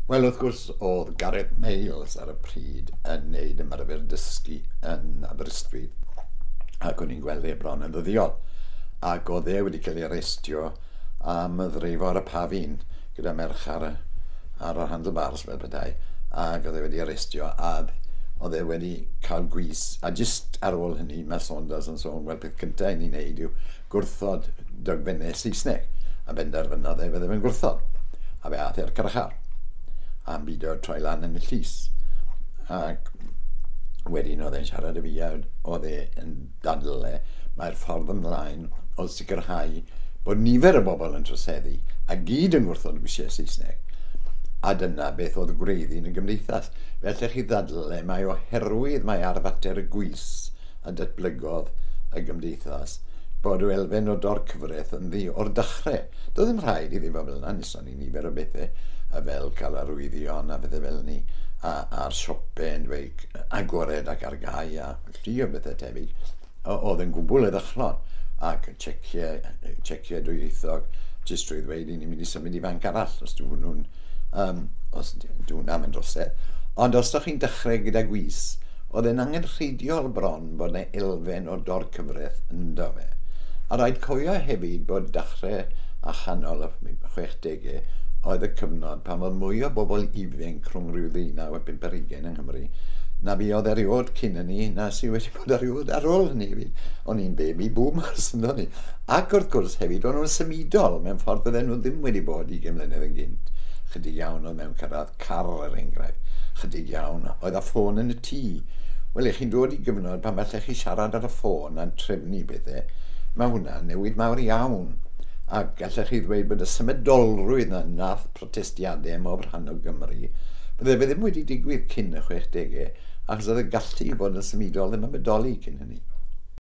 Wel, wrth gwrs, oedd Gareth Miles ar y pryd yn neud ymarfer dysgu yn Aberystwyth, ac o'n i'n gweld ei bron yn ddyddiol. Ac oedd e wedi cael ei arestio am ddreifo ar y pafin gyda merch ar y handlebars fel petai, ac oedd e wedi arestio a oedd e wedi cael gwys. A jyst ar ôl hynny, mae Saunders yn sôn, wel, peth cyntaf i ni'n neud yw gwrthod dogfennau Saesneg, a benderfynodd e fydde fe'n gwrthod. A fe ath e'r carchar a'n byd o'r troi lan yn y llys. Ac wedyn oedd e'n siarad y fi, oedd e'n dadle mae'r ffordd ymlaen o sicrhau bod nifer y bobl yn troseddu a gyd yn gwrthod gwysiau Saesneg. A dyna beth oedd gwreiddi'n y gymdeithas. Felly chi ddadle mae oherwydd mae ar fater y gwys a datblygodd y gymdeithas bod o elfen o dorcyfraith yn ddi o'r dechrau. Doedd ddim rhaid iddi fel yna, nisson ni nifer o bethau fel cael arwyddion a bethau fel ni a'r siope yn dweud agored ac ar gau a llu o bethau tebyg. Oedd yn gwbl eddychlon ac checio dwyieithog jyst drwy ddweud i ni'n mynd i symud i banc arall os dwi hwnnw'n am yn drosedd. Ond os ydych chi'n dechrau gyda gwys, oedd e'n angen rheidiol bron bod yna elfen o dorcyfraith yn do fe. A rhaid cofio hefyd bod dechrau a chanol y 60au oedd y cyfnod pan oedd mwy o bobl ifanc rhwng rhyw 19 a 50 yng Nghymru na fi oedd eriod cyn hynny na sydd wedi bod eriod ar ôl hynny hefyd. O'n i'n baby boomers yn dod ni. Ac wrth gwrs hefyd o'n nhw'n symudol mewn ffordd bydden nhw ddim wedi bod 20 mlynedd yn gynt. Chydig iawn oedd mewn cyrraedd car er enghraifft. Chydig iawn oedd a ffôn yn y tŷ. Wel, chi'n dod i gyfnod pan falle chi siarad ar y ffôn a'n trefnu bethau. Mae hwnna'n newid mawr iawn. Ac gallech chi ddweud bod y symudolrwydd na nath protestiadau mob rhan o Gymru bydde fe ddim wedi digwydd cyn y 60au, achos oedd y gallu bod yn symudol ddim yn bodoli cyn hynny.